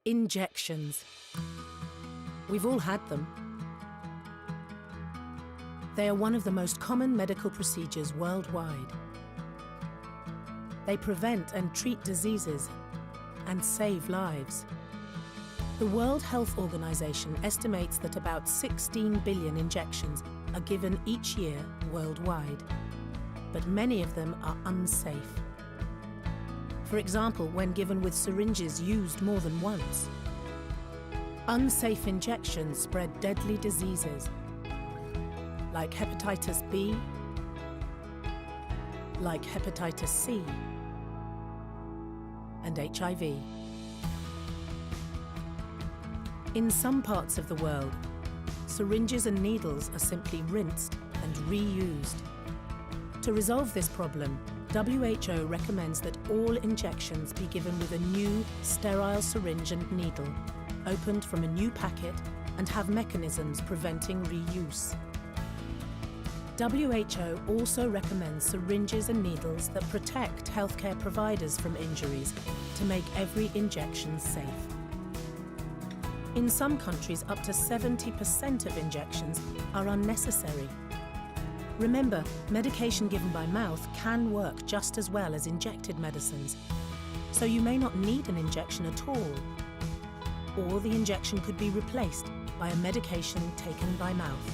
Injections. We've all had them. They are one of the most common medical procedures worldwide. They prevent and treat diseases and save lives. The World Health Organization estimates that about 16 billion injections are given each year worldwide, but many of them are unsafe. For example, when given with syringes used more than once. Unsafe injections spread deadly diseases like hepatitis B, like hepatitis C, and HIV. In some parts of the world, syringes and needles are simply rinsed and reused. To resolve this problem, WHO recommends that all injections be given with a new, sterile syringe and needle, opened from a new packet and have mechanisms preventing reuse. WHO also recommends syringes and needles that protect healthcare providers from injuries to make every injection safe. In some countries, up to 70% of injections are unnecessary. Remember, medication given by mouth can work just as well as injected medicines, so you may not need an injection at all. Or the injection could be replaced by a medication taken by mouth.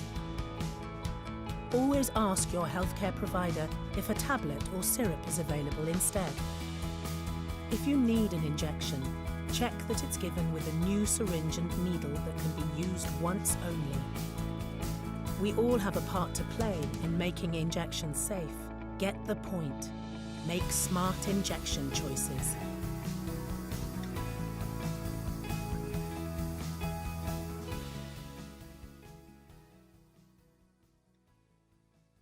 Always ask your healthcare provider if a tablet or syrup is available instead. If you need an injection, check that it's given with a new syringe and needle that can be used once only. We all have a part to play in making injections safe. Get the point. Make smart injection choices.